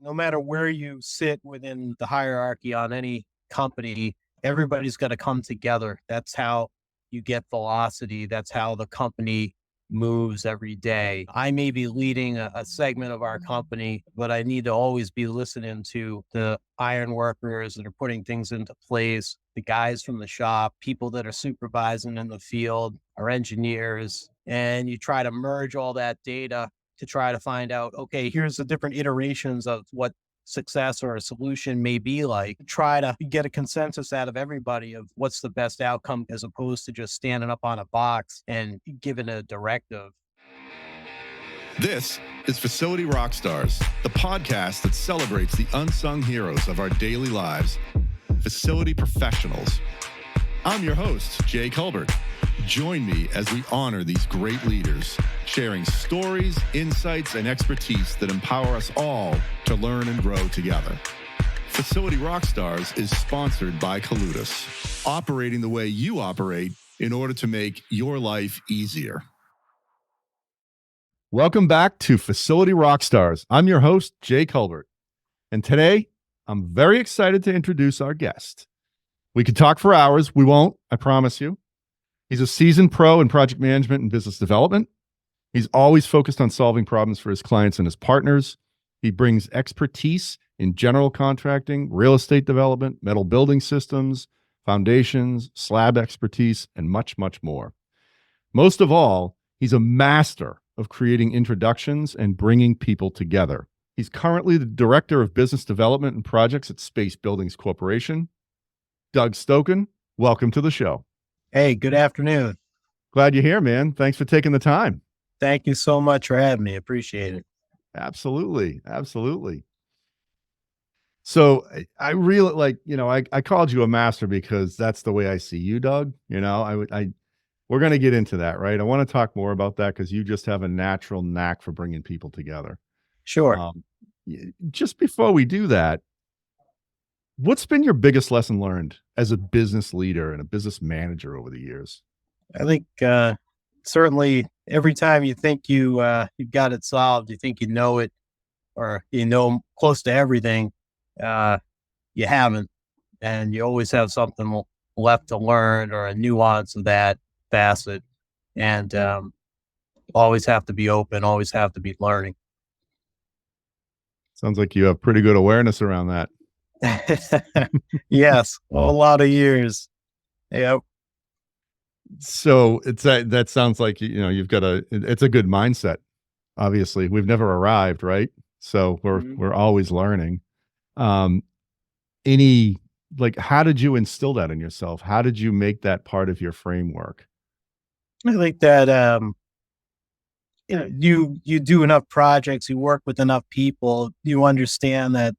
no matter where you sit within the hierarchy on any company, everybody's got to come together. That's how you get velocity. That's how the company moves every day. I may be leading a segment of our company, but I need to always be listening to the iron workers that are putting things into place, the guys from the shop, people that are supervising in the field, our engineers, and you try to merge all that data to try to find out, okay, here's the different iterations of what success or a solution may be like. Try to get a consensus out of everybody of what's the best outcome as opposed to just standing up on a box and giving a directive. This is Facility Rockstars, the podcast that celebrates the unsung heroes of our daily lives, facility professionals. I'm your host, Jay Culbert. Join me as we honor these great leaders, sharing stories, insights, and expertise that empower us all to learn and grow together. Facility Rockstars is sponsored by Coludus, operating the way you operate in order to make your life easier. Welcome back to Facility Rockstars. I'm your host, Jay Culbert, and today I'm very excited to introduce our guest. We could talk for hours. We won't, I promise you. He's a seasoned pro in project management and business development. He's always focused on solving problems for his clients and his partners. He brings expertise in general contracting, real estate development, metal building systems, foundations, slab expertise, and much, much more. Most of all, he's a master of creating introductions and bringing people together. He's currently the Director of Business Development and Projects at Space Buildings Corporation. Doug Stokken, welcome to the show. Hey, good afternoon. Glad you're here, man. Thanks for taking the time. Thank you so much for having me. Appreciate it. Absolutely. Absolutely. So I really I called you a master because that's the way I see you, Doug. We're going to get into that, right? I want to talk more about that because you just have a natural knack for bringing people together. Sure. Just before we do that, what's been your biggest lesson learned as a business leader and a business manager over the years? I think certainly every time you think you've got it solved, you think you know it, or you know close to everything, you haven't, and you always have something left to learn or a nuance of that facet, and always have to be open, always have to be learning. Sounds like you have pretty good awareness around that. Yes, a lot of years. Yep. So that sounds like you've got it's a good mindset. Obviously, we've never arrived, right? So we're always learning. How did you instill that in yourself? How did you make that part of your framework? I think that you do enough projects, you work with enough people, you understand that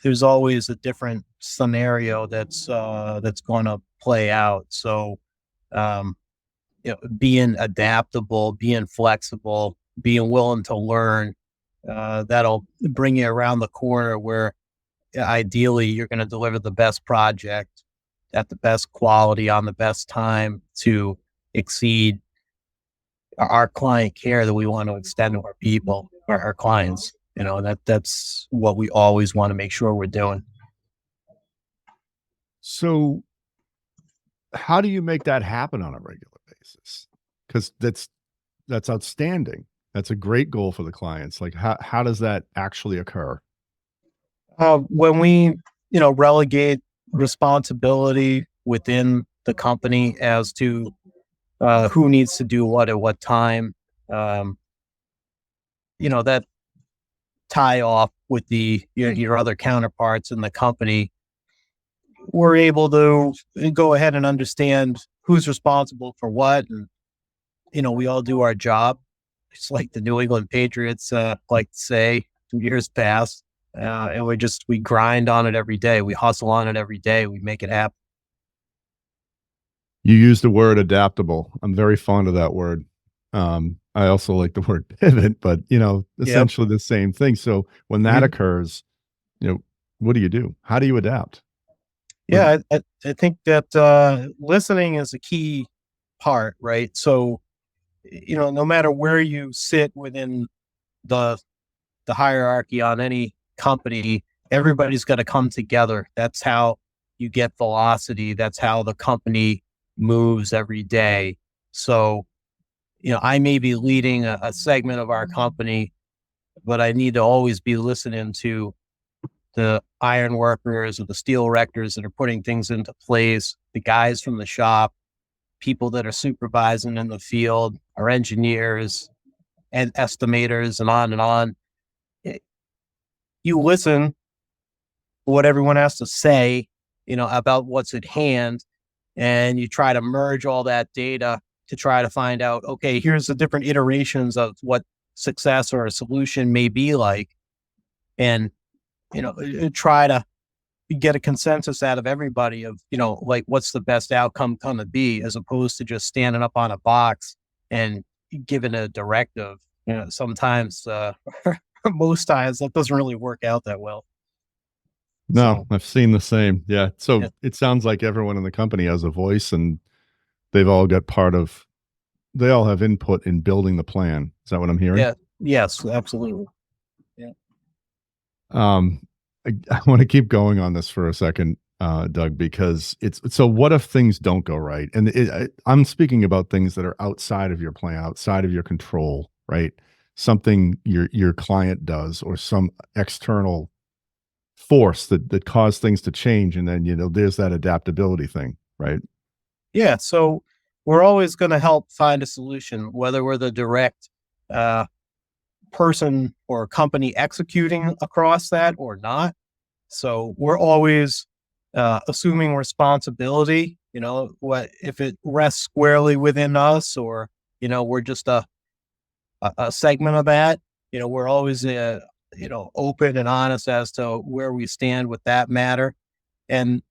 there's always a different scenario that's going to play out. So, being adaptable, being flexible, being willing to learn, that'll bring you around the corner where ideally you're going to deliver the best project at the best quality on the best time to exceed our client care that we want to extend to our people or our clients. That's what we always want to make sure we're doing. So how do you make that happen on a regular basis? Because that's outstanding. That's a great goal for the clients. Like how does that actually occur? When we, relegate responsibility within the company as to who needs to do what at what time, that tie off with your other counterparts in the company, we're able to go ahead and understand who's responsible for what. And, we all do our job. It's like the New England Patriots like to say, years past. And we grind on it every day. We hustle on it every day. We make it happen. You used the word adaptable. I'm very fond of that word. I also like the word pivot, but essentially the same thing. So when that occurs, what do? How do you adapt? Yeah, I think that listening is a key part, right? So, no matter where you sit within the hierarchy on any company, everybody's going to come together. That's how you get velocity. That's how the company moves every day. So, I may be leading a segment of our company, but I need to always be listening to the iron workers or the steel erectors that are putting things into place, the guys from the shop, people that are supervising in the field, our engineers and estimators, and on and on. You listen to what everyone has to say, about what's at hand, and you try to merge all that data to try to find out, okay, here's the different iterations of what success or a solution may be like. And, try to get a consensus out of everybody of, like what's the best outcome going to be, as opposed to just standing up on a box and giving a directive. Sometimes, most times that doesn't really work out that well. No, So, I've seen the same. Yeah. So yeah. it sounds like everyone in the company has a voice and they've all got they all have input in building the plan. Is that what I'm hearing? Yeah. Yes, absolutely. Yeah. Um, I want to keep going on this for a second, Doug, because so what if things don't go right? And I'm speaking about things that are outside of your plan, outside of your control, right? Something your client does, or some external force that cause things to change. And then, there's that adaptability thing, right? Yeah. So we're always going to help find a solution, whether we're the direct uh, person or company executing across that or not. So we're always assuming responsibility. What if it rests squarely within us, or we're just a segment of that. We're always open and honest as to where we stand with that matter. And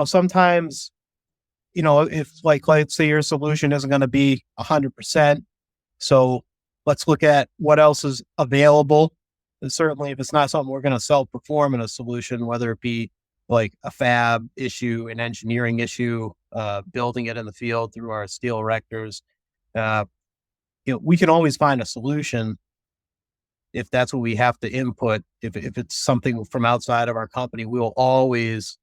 sometimes, if, like, let's say your solution isn't going to be 100%, so let's look at what else is available. And certainly, if it's not something we're going to self-perform in a solution, whether it be like a fab issue, an engineering issue, building it in the field through our steel erectors, uh, we can always find a solution if that's what we have to input. If it's something from outside of our company, we will always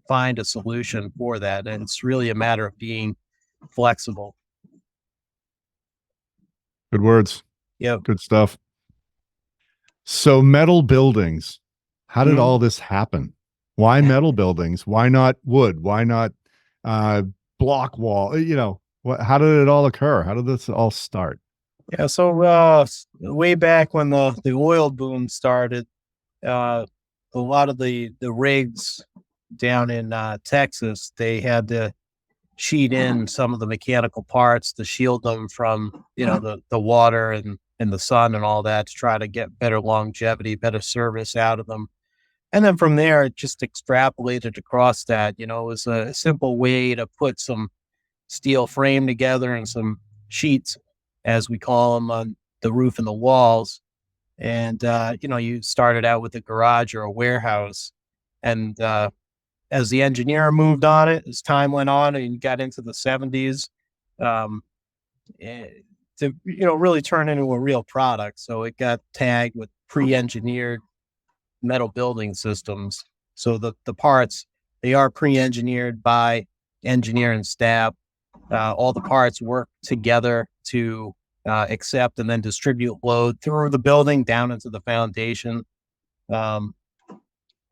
find a solution for that. And it's really a matter of being flexible. Good words. Yeah. Good stuff. So metal buildings, how did Mhm. all this happen? Why metal buildings? Why not wood? Why not block wall? How did it all occur? How did this all start? Yeah. So way back when the oil boom started, uh, a lot of the rigs down in Texas, they had to sheet in some of the mechanical parts to shield them from the water and the sun and all that, to try to get better longevity, better service out of them. And then from there, it just extrapolated across that. It was a simple way to put some steel frame together and some sheets, as we call them, on the roof and the walls. And, you started out with a garage or a warehouse. And as the engineer moved on it, as time went on and got into the 70s, um, eh, to, really turn into a real product. So it got tagged with pre-engineered metal building systems. So the parts, they are pre-engineered by engineer and staff. All the parts work together to accept and then distribute load through the building down into the foundation. Um,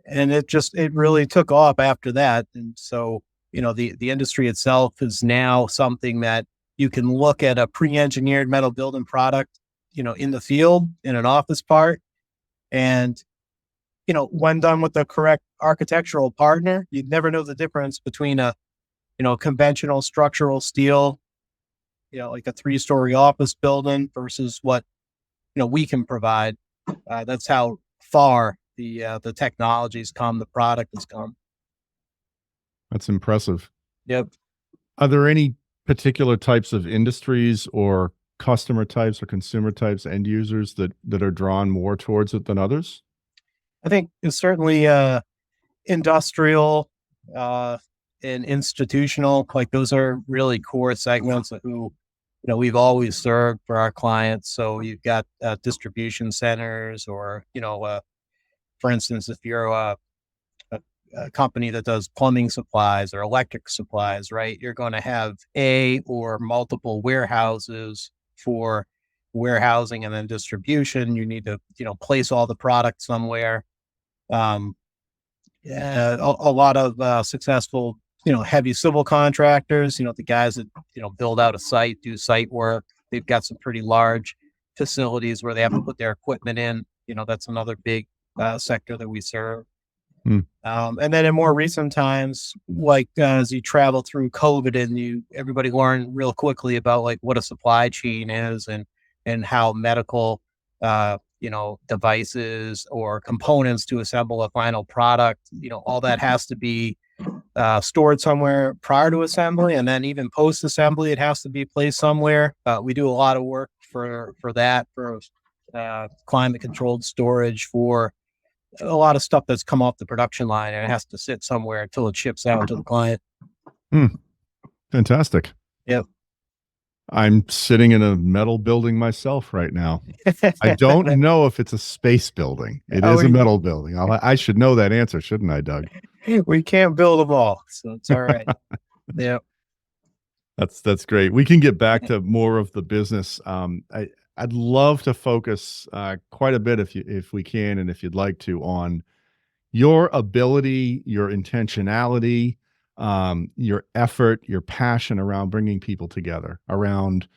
and it really took off after that. And so, the industry itself is now something that you can look at a pre-engineered metal building product, in the field in an office part. And, when done with the correct architectural partner, you'd never know the difference between a, conventional structural steel, like a 3-story office building versus what, we can provide. That's how far the technology's come, the product has come. That's impressive. Yep. Are there any particular types of industries or customer types or consumer types, end users that are drawn more towards it than others? I think it's certainly industrial and institutional. Like, those are really core segments of who we've always served for our clients. So you've got distribution centers, or for instance, if you're a company that does plumbing supplies or electric supplies, right? You're going to have a or multiple warehouses for warehousing and then distribution. You need to, place all the product somewhere. Um, yeah, a lot of successful, heavy civil contractors, the guys that, build out a site, do site work. They've got some pretty large facilities where they have to put their equipment in. That's another big sector that we serve. Hmm. And then in more recent times, like as you travel through COVID and everybody learned real quickly about like what a supply chain is and how medical, devices or components to assemble a final product, all that has to be stored somewhere prior to assembly, and then even post assembly, it has to be placed somewhere. We do a lot of work for that, for climate controlled storage, for a lot of stuff that's come off the production line, and it has to sit somewhere until it ships out to the client. Fantastic. Yep. I'm sitting in a metal building myself right now. I don't know if it's a space building. It is a metal building. I should know that answer, shouldn't I, Doug? We can't build them all, so it's all right. Yeah. That's great. We can get back to more of the business. I'd love to focus quite a bit if we can, and if you'd like to, on your ability, your intentionality, your effort, your passion around bringing people together, around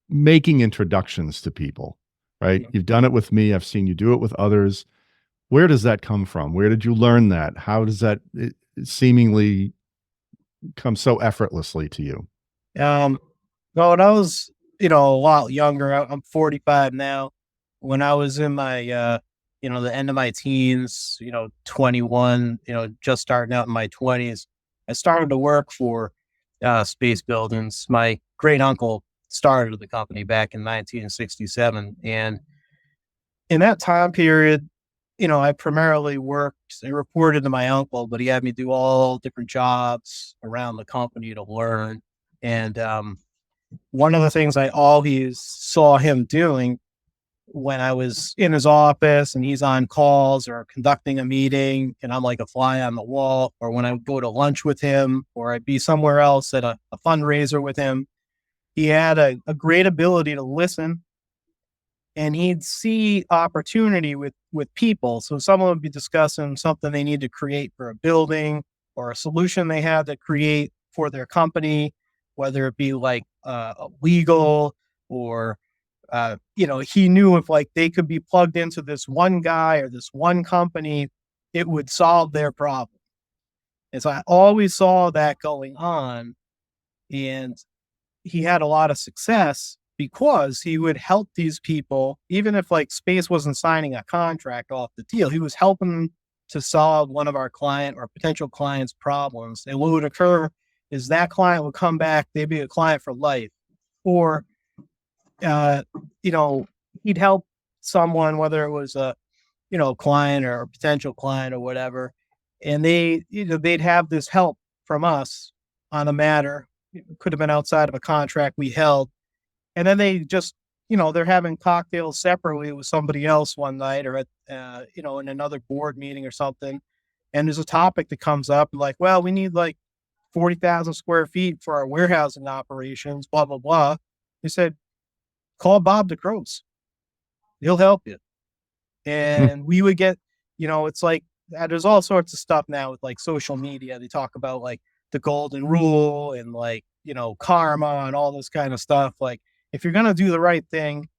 making introductions to people, right? You've done it with me. I've seen you do it with others. Where does that come from? Where did you learn that? How does that seemingly come so effortlessly to you? Well, when I was, a lot younger, I'm 45 now. When I was in my, the end of my teens, 21, just starting out in my 20s, I started to work for space buildings. My great uncle started the company back in 1967. And in that time period, I primarily I reported to my uncle, but he had me do all different jobs around the company to learn. And one of the things I always saw him doing when I was in his office and he's on calls or conducting a meeting and I'm like a fly on the wall, or when I would go to lunch with him, or I'd be somewhere else at a fundraiser with him, he had a great ability to listen, and he'd see opportunity with people. So someone would be discussing something they need to create for a building or a solution they had to create for their company, whether it be like legal or he knew if like they could be plugged into this one guy or this one company, it would solve their problem. And so I always saw that going on, and he had a lot of success because he would help these people, even if like space wasn't signing a contract off the deal, he was helping to solve one of our client or potential clients' problems. And what would occur is that client would come back, they'd be a client for life. Or, he'd help someone, whether it was a, client or a potential client or whatever. And they'd have this help from us on a matter. It could have been outside of a contract we held. And then they just, they're having cocktails separately with somebody else one night, or at, in another board meeting or something. And there's a topic that comes up like, well, we need like 40,000 square feet for our warehousing operations, blah, blah, blah. He said, call Bob DeCrose. He'll help you. And we would get, it's like, there's all sorts of stuff now with like social media. They talk about like the golden rule and like, karma and all this kind of stuff. Like, if you're going to do the right thing,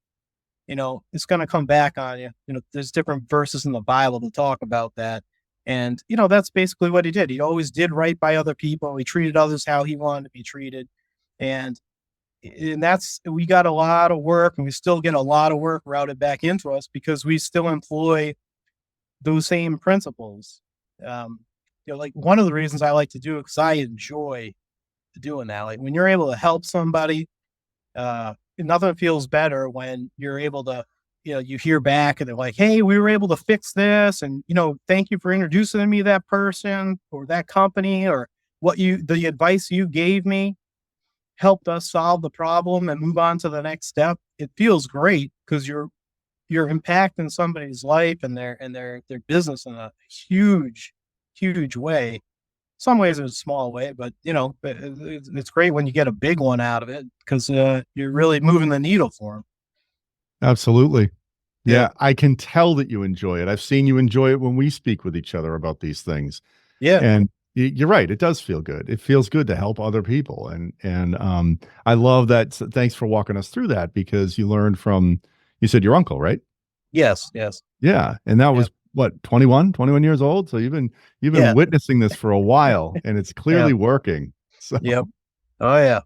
it's going to come back on you. There's different verses in the Bible that talk about that. And, that's basically what he did. He always did right by other people. He treated others how he wanted to be treated. And we got a lot of work, and we still get a lot of work routed back into us because we still employ those same principles. Like one of the reasons I like to do it, because I enjoy doing that. Like when you're able to help somebody, nothing feels better when you're able to, you hear back and they're like, hey, we were able to fix this. And, thank you for introducing me to that person or that company, or the advice you gave me helped us solve the problem and move on to the next step. It feels great because you're you're impacting somebody's life and their business in a huge way. Some ways it's a small way, but it's great when you get a big one out of it because you're really moving the needle for them. Absolutely. Yeah, Yeah, I can tell that you enjoy it. I've seen you enjoy it when we speak with each other about these things. yeah, And you're right, it does feel good. It feels good to help other people. And I love that. Thanks for walking us through that because you learned from, you said your uncle, right? yes, Yeah. And that yeah, was what, 21 years old. So you've been yeah, witnessing this for a while and it's yeah, clearly working. So yep. Oh yeah,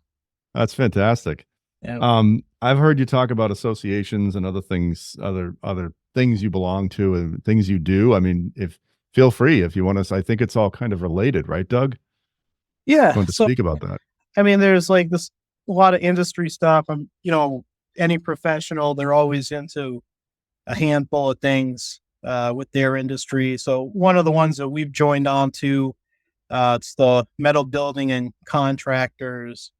that's fantastic. yeah, I've heard you talk about associations and other things, other things you belong to and things you do. I mean, if feel free if you want to. I think it's all kind of related, right, Doug? yeah. Want to So speak about that? I mean, there's like this a lot of industry stuff. Any professional, they're always into a handful of things with their industry. So one of the ones that we've joined on to, it's the Metal Building and Contractors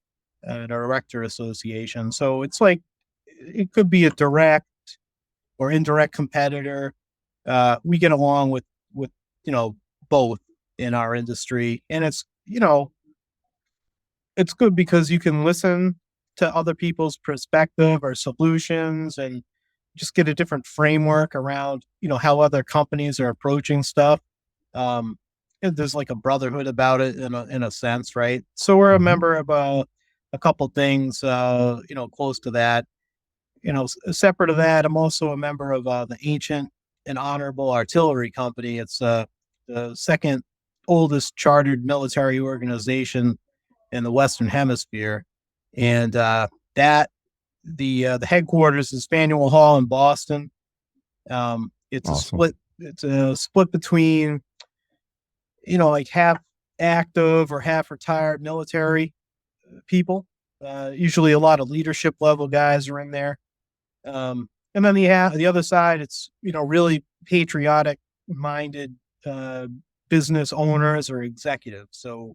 and Erector Association. So it's like it could be a direct or indirect competitor. We get along with both in our industry, and it's good because you can listen to other people's perspective or solutions and just get a different framework around how other companies are approaching stuff. And there's like a brotherhood about it in a sense, right? So we're a Mhm. member of a couple things close to that. Separate of that, I'm also a member of the Ancient and Honorable Artillery Company. It's the second oldest chartered military organization in the Western Hemisphere, and that the headquarters is Faneuil Hall in Boston. It's a Awesome. split. It's a split between like half active or half retired military people. Usually, a lot of leadership level guys are in there. And then the other side, it's really patriotic minded uh, business owners or executives. So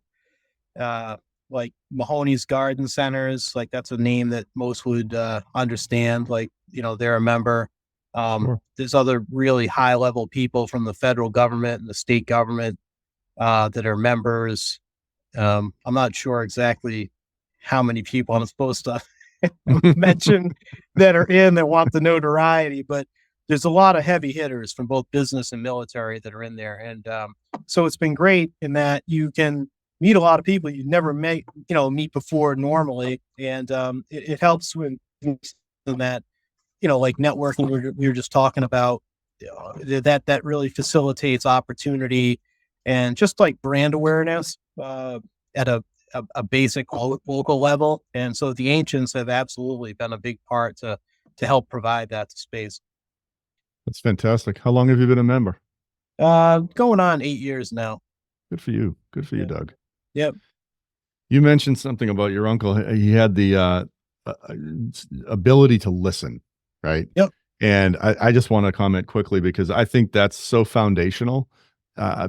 uh, like Mahoney's Garden Centers, like that's a name that most would understand. Like they're a member. Sure. There's other really high level people from the federal government and the state government that are members. I'm not sure exactly how many people I'm supposed to mention that are in that want the notoriety, but there's a lot of heavy hitters from both business and military that are in there. And so it's been great in that you can meet a lot of people you never meet before normally. And it helps when that, like networking we were just talking about, that really facilitates opportunity and just like brand awareness at a basic local level. And so the ancients have absolutely been a big part to help provide that space. That's fantastic. How long have you been a member? Going on 8 years now. Good for you. Good for you, Yeah. Doug. Yep. You mentioned something about your uncle. He had the uh, ability to listen, right? Yep. And I just want to comment quickly because I think that's so foundational.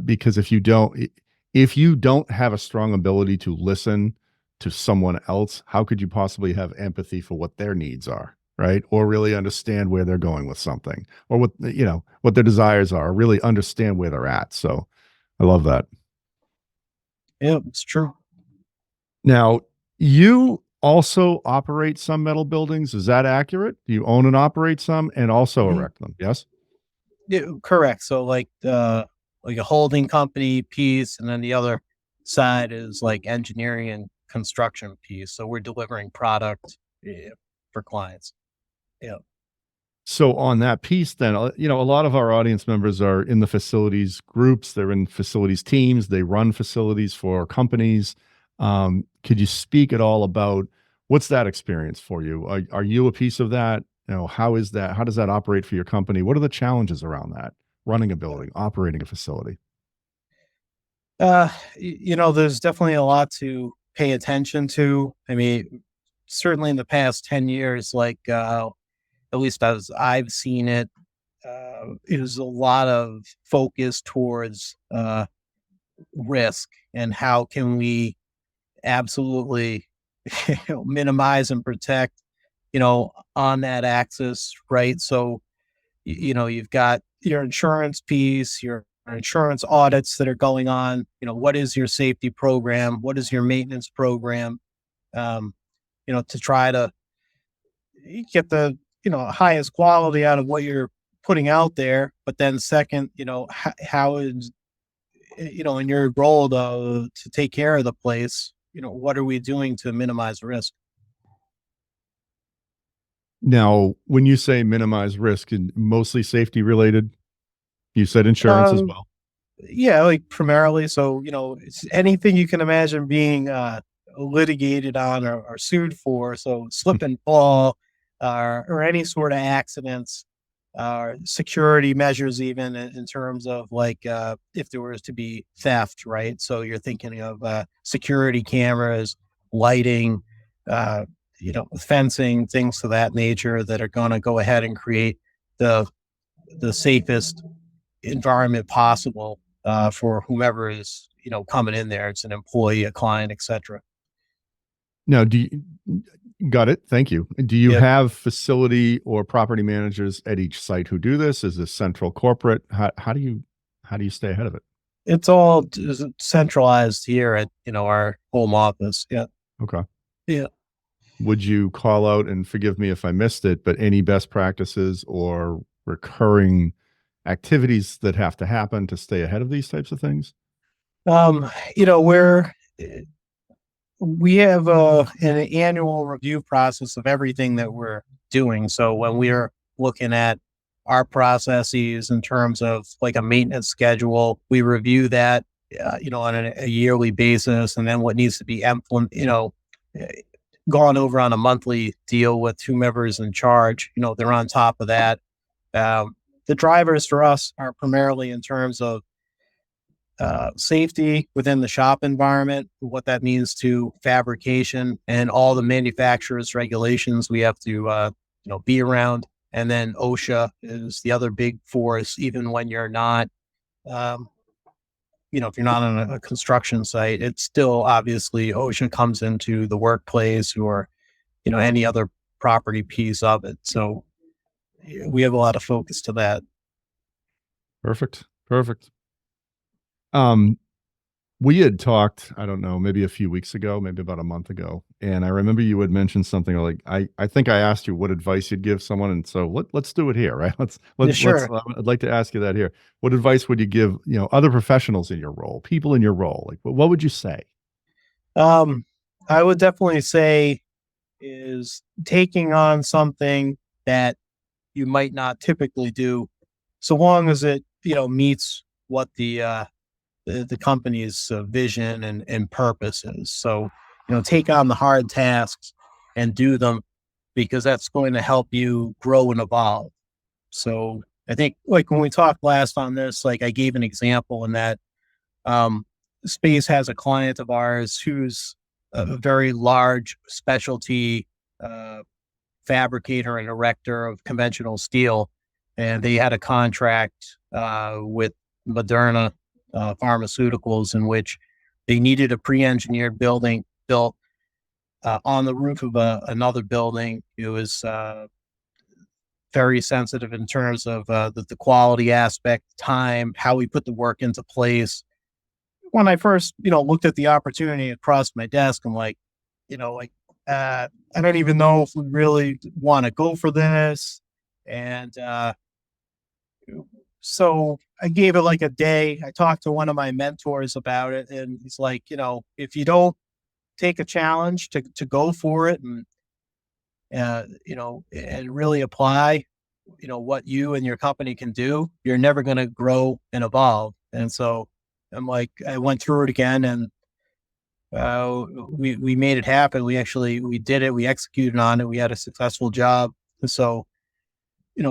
Because if you don't have a strong ability to listen to someone else, how could you possibly have empathy for what their needs are, right? Or really understand where they're going with something, or what their desires are, or really understand where they're at. So I love that. Yep. It's true. Now, you also operate some metal buildings. Is that accurate? Do you own and operate some and also Mhm. erect them? Yes. Yeah, correct. So like a holding company piece, and then the other side is like engineering and construction piece. So we're delivering product for clients. Yeah. So on that piece, then, a lot of our audience members are in the facilities groups. They're in facilities teams. They run facilities for companies. Could you speak at all about what's that experience for you? Are you a piece of that? How is that? How does that operate for your company? What are the challenges around that? Running a building, operating a facility. There's definitely a lot to pay attention to. I mean, certainly in the past 10 years, like at least as I've seen it, is a lot of focus towards risk and how can we absolutely minimize and protect, on that axis, right? So You've got your insurance piece, your insurance audits that are going on. What is your safety program? What is your maintenance program? Um, to try to get the highest quality out of what you're putting out there. But then second, how is in your role to take care of the place, what are we doing to minimize risk? Now, when you say minimize risk and mostly safety related, you said insurance as Um, well. yeah, like primarily. So, it's anything you can imagine being litigated on or sued for. So slip and fall, or any sort of accidents, security measures, even in terms of like if there was to be theft, right? So you're thinking of security cameras, lighting, uh, fencing, things of that nature that are going to go ahead and create the safest environment possible for whomever is coming in there. It's an employee, a client, etc. Now, got it? Thank you. Do you Yep. have facility or property managers at each site who do this? Is this central corporate? How do you stay ahead of it? It's all centralized here at our home office. Yeah. Okay. Yeah. Would you call out, and forgive me if I missed it, but any best practices or recurring activities that have to happen to stay ahead of these types of things? Um, we have an annual review process of everything that we're doing. So when we're looking at our processes in terms of like a maintenance schedule, we review that, on a yearly basis, and then what needs to be eh, gone over on a monthly deal with whomever's in charge. They're on top of that. The drivers for us are primarily in terms of safety within the shop environment, what that means to fabrication and all the manufacturers regulations we have to be around. And then OSHA is the other big force, even when you're not, um, if you're not on a construction site, it's still obviously OSHA comes into the workplace or, any other property piece of it. So we have a lot of focus to that. Perfect. Perfect. Um, we had talked, I don't know, maybe a few weeks ago, maybe about a month ago, and I remember you had mentioned something like I think I asked you what advice you'd give someone, and so let's do it here, right? Yeah, Let's sure. I'd like to ask you that here. What advice would you give, other professionals in your role, people in your role? Like what would you say? Um, I would definitely say is taking on something that you might not typically do, so long as it meets what the company's vision and purpose is. So take on the hard tasks and do them, because that's going to help you grow and evolve. So I think like when we talked last on this, like I gave an example in that um, Space has a client of ours who's a very large specialty uh, fabricator and erector of conventional steel, and they had a contract with Moderna Pharmaceuticals in which they needed a pre-engineered building built on the roof of another building. It was very sensitive in terms of the quality aspect, time, how we put the work into place. When I first, looked at the opportunity across my desk, I'm like, like, I don't even know if we really want to go for this. And so I gave it like a day. I talked to one of my mentors about it, and he's like, if you don't take a challenge to go for it and really apply, what you and your company can do, you're never going to grow and evolve. And so I'm like, I went through it again, and we made it happen. We did it. We executed on it. We had a successful job. And so,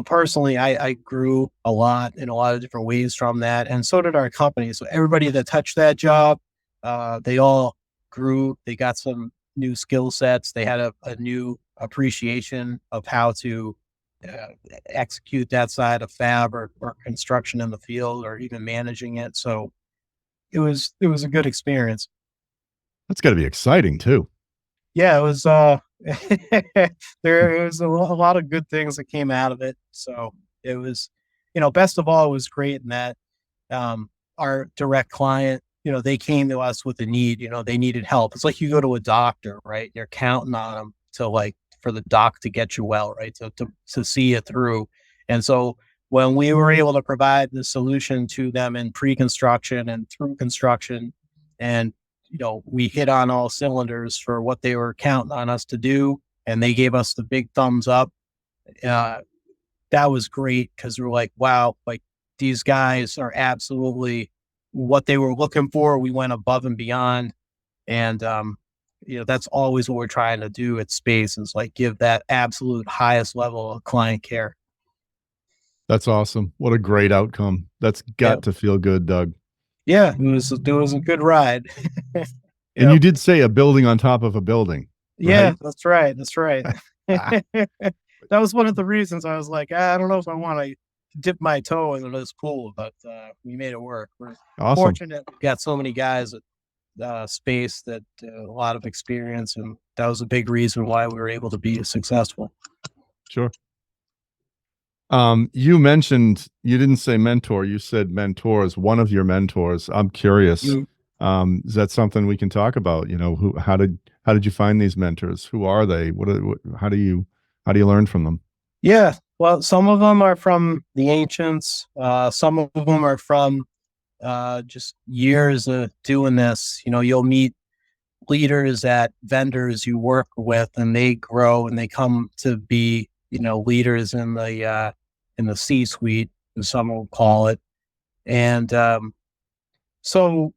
personally, I grew a lot in a lot of different ways from that, and so did our company. So everybody that touched that job, they all grew. They got some new skill sets. They had a new appreciation of how to uh, execute that side of fab or construction in the field, or even managing it. So it was a good experience. That's got to be exciting too. Yeah, it was there was a lot of good things that came out of it. So It was, best of all, it was great in that our direct client, they came to us with a need, they needed help. It's like you go to a doctor, right? You're counting on them to like for the doc to get you well, right? To see it through. And so when we were able to provide the solution to them in pre-construction and through construction, and we hit on all cylinders for what they were counting on us to do, and they gave us the big thumbs up. Uh, that was great because we're like, wow, like these guys are absolutely what they were looking for. We went above and beyond. And, that's always what we're trying to do at Space is like give that absolute highest level of client care. That's awesome. What a great outcome. That's Yeah. got to feel good, Doug. Yeah. It was a good ride. And Yep. you did say a building on top of a building. Yeah, Right? that's right. That's right. That was one of the reasons I was like, I don't know if I want to dip my toe into this pool, but we made it work. We're Awesome. fortunate we got so many guys at Space that a lot of experience, and that was a big reason why we were able to be successful. Sure. You mentioned, you didn't say mentor, you said mentors, one of your mentors. I'm curious. Is that something we can talk about? How did you find these mentors? Who are they? How do you learn from them? Yeah, well, some of them are from the ancients. Some of them are from just years of doing this. You'll meet leaders at vendors you work with, and they grow and they come to be, leaders in the C-suite, as some will call it. And so,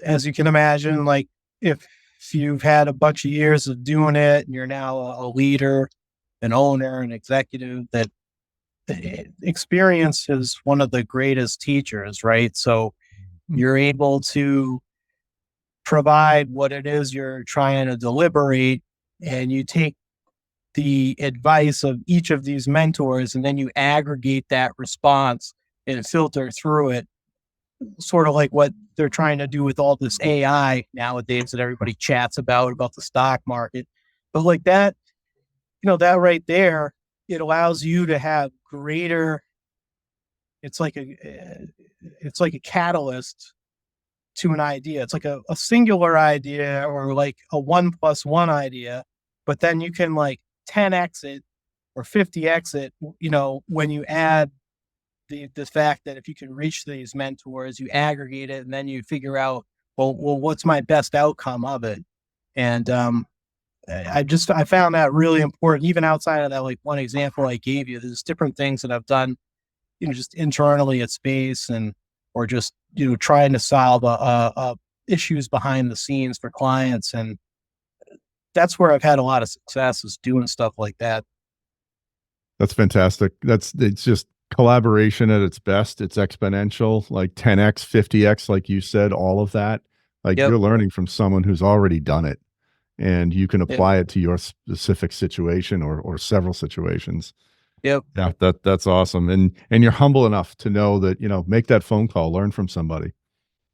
as you can imagine, like if you've had a bunch of years of doing it, and you're now a leader, an owner, an executive, that experience is one of the greatest teachers, right? So you're able to provide what it is you're trying to deliberate, and you take the advice of each of these mentors, and then you aggregate that response and filter through it, sort of like what they're trying to do with all this AI nowadays that everybody chats about the stock market. But like that, that right there, it allows you to have greater, it's like a catalyst to an idea. It's like a singular idea, or like a 1+1 idea, but then you can like 10x it or 50x it, when you add the fact that if you can reach these mentors, you aggregate it, and then you figure out, well, what's my best outcome of it? And I found that really important, even outside of that, like one example I gave you. There's different things that I've done, just internally at Space, and or just trying to solve a issues behind the scenes for clients, and that's where I've had a lot of success, is doing stuff like that. That's fantastic. It's just collaboration at its best. It's exponential, like 10x, 50x, like you said, all of that. Like Yep. you're learning from someone who's already done it, and you can Yep. apply it to your specific situation or several situations. Yep. Yeah, that's awesome. And you're humble enough to know that, make that phone call, learn from somebody.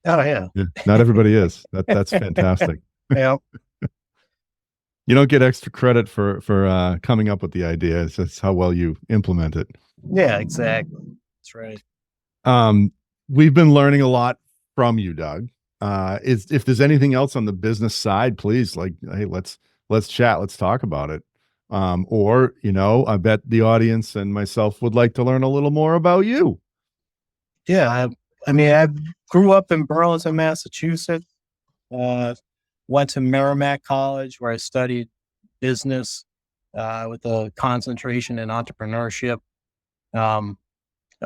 Oh yeah. Yeah, not everybody is. That's fantastic. Yep. You don't get extra credit for coming up with the idea. It's just how well you implement it. Yeah, exactly. That's right. We've been learning a lot from you, Doug. If there's anything else on the business side, please, like, hey, let's chat, let's talk about it. Or, I bet the audience and myself would like to learn a little more about you. Yeah, I mean, I grew up in Burlington, Massachusetts. Went to Merrimack College, where I studied business with a concentration in entrepreneurship. I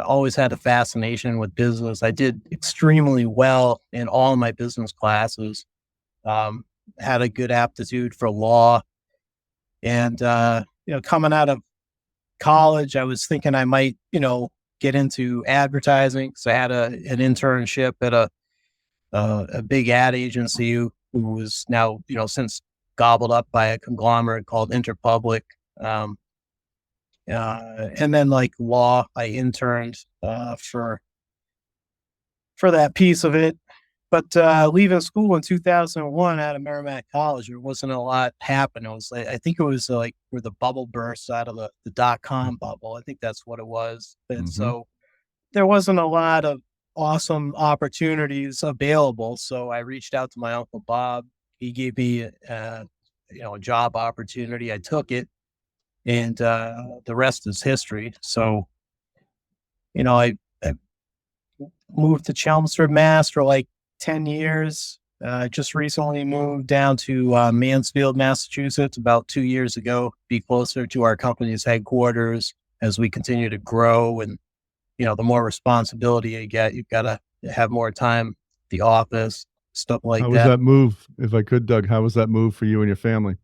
always had a fascination with business. I did extremely well in all of my business classes. Had a good aptitude for law, and coming out of college, I was thinking I might, get into advertising. So I had an internship at a big ad agency who was now, since gobbled up by a conglomerate called Interpublic. And then like law, I interned for that piece of it. But leaving school in 2001 out of Merrimack College, there wasn't a lot happening. It was I think it was like where the bubble burst out of the .com bubble. I think that's what it was. And Mm-hmm. so there wasn't a lot of awesome opportunities available. So I reached out to my uncle Bob. He gave me a job opportunity. I took it, and the rest is history. So I moved to Chelmsford, Mass for like 10 years. Just recently moved down to Mansfield, Massachusetts about 2 years ago, be closer to our company's headquarters as we continue to grow. And, the more responsibility you get, you've got to have more time at the office, stuff like How was that. that move? If I could, Doug, how was that move for you and your family?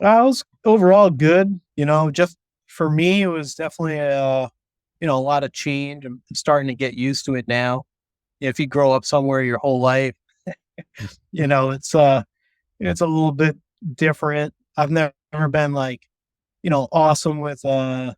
I was overall good, just for me, it was definitely a lot of change. I'm starting to get used to it now. If you grow up somewhere your whole life, it's a little bit different. I've never been like, awesome with a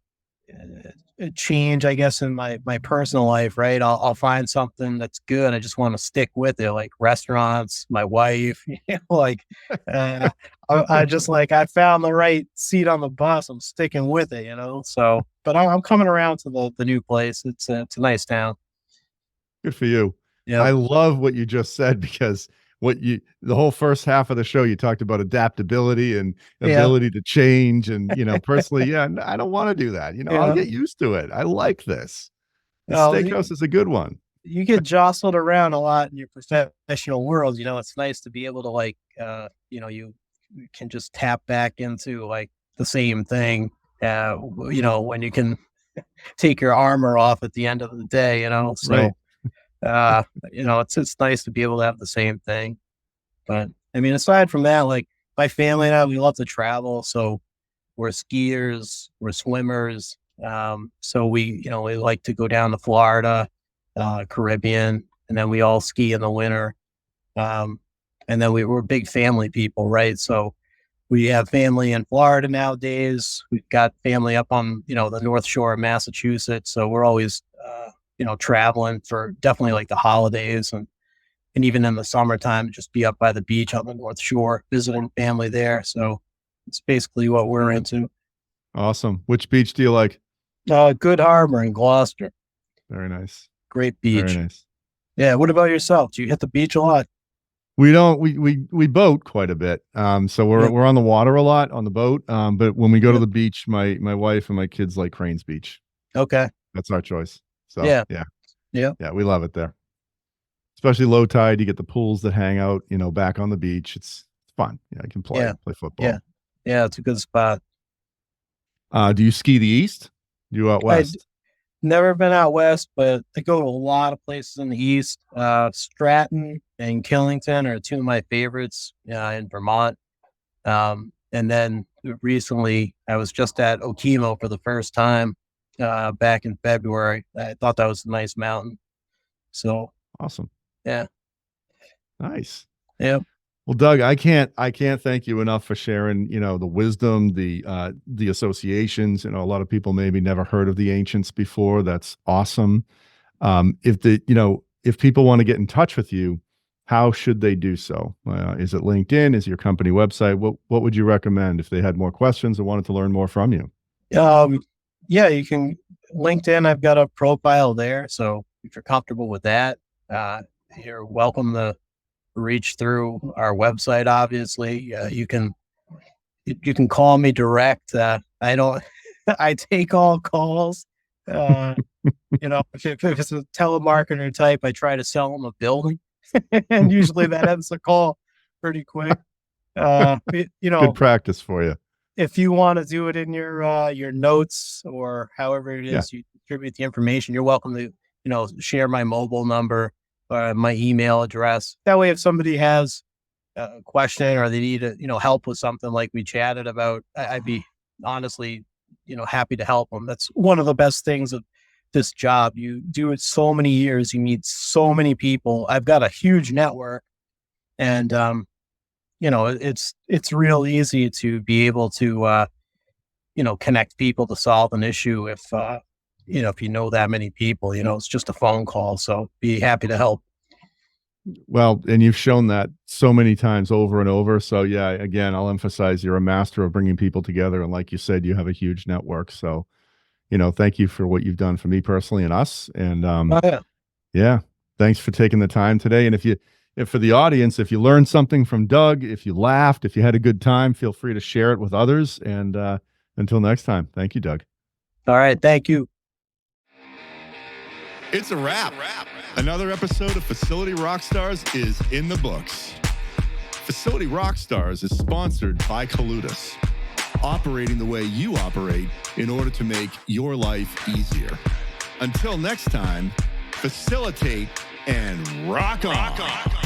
change, I guess, in my personal life, right? I'll find something that's good. I just want to stick with it, like restaurants, my wife, like uh, I just like I found the right seat on the bus. I'm sticking with it, So, but I'm coming around to the new place. It's a nice town. Good for you. Yep. I love what you just said because the whole first half of the show, you talked about adaptability and Yeah. ability to change. And, personally, yeah, I don't want to do that. I'll Yeah. get used to it. I like this. The Well, steakhouse is a good one. you get jostled around a lot in your professional world. It's nice to be able to you can just tap back into like the same thing, when you can take your armor off at the end of the day, Right. so, it's nice to be able to have the same thing. But I mean, aside from that, like my family and I, we love to travel. So we're skiers, we're swimmers. So we like to go down to Florida, Caribbean, and then we all ski in the winter. Um, and then we're big family people, right? So we have family in Florida nowadays. We've got family up on, the North Shore of Massachusetts. So we're always, traveling for definitely like the holidays and even in the summertime, just be up by the beach on the North Shore, visiting family there. So it's basically what we're into. Awesome. Which beach do you like? Good Harbor in Gloucester. Very nice. Great Very beach. nice. Yeah. What about yourself? Do you hit the beach a lot? We don't we boat quite a bit. So Yep. we're on the water a lot on the boat. But when we go to Yep. the beach, my wife and my kids like Cranes Beach. Okay. That's our choice. So Yeah. yeah. Yeah. Yeah, we love it there. Especially low tide, you get the pools that hang out, back on the beach. It's fun. Yeah, I can Yeah. play football. Yeah. Yeah. It's a good spot. Do you ski the east? Do you out I'd west? never been out west, but I go to a lot of places in the east. Stratton and Killington are two of my favorites in Vermont. And then recently, I was just at Okemo for the first time back in February. I thought that was a nice mountain. So, Awesome. yeah. Nice. Yeah. Well, Doug, I can't thank you enough for sharing, the wisdom, the associations. A lot of people maybe never heard of the ancients before. That's awesome. If people want to get in touch with you, how should they do so? Is it LinkedIn? Is your company website? What would you recommend if they had more questions or wanted to learn more from you? Yeah, you can LinkedIn. I've got a profile there. So if you're comfortable with that, you're welcome to reach through our website. Obviously, you can call me direct. I don't, I take all calls. If it's a telemarketer type, I try to sell them a building, and usually that ends the call pretty quick. Good practice for you. If you want to do it in your notes or however it is you distribute the information, you're welcome to share my mobile number or my email address. That way, if somebody has a question or they need help with something like we chatted about, I'd be honestly happy to help them. That's one of the best things of this job. You do it so many years, you meet so many people. I've got a huge network, and it's real easy to be able to connect people to solve an issue if you know that many people. It's just a phone call. So be happy to help. Well, and you've shown that so many times over and over. So yeah, again, I'll emphasize you're a master of bringing people together. And like you said, you have a huge network. So, thank you for what you've done for me personally and us. And Oh, yeah. yeah, thanks for taking the time today. And if for the audience, if you learned something from Doug, if you laughed, if you had a good time, feel free to share it with others. And until next time, thank you, Doug. All right. Thank you. It's a wrap. Another episode of Facility Rockstars is in the books. Facility Rockstars is sponsored by Colutus, operating the way you operate in order to make your life easier. Until next time, facilitate and rock on.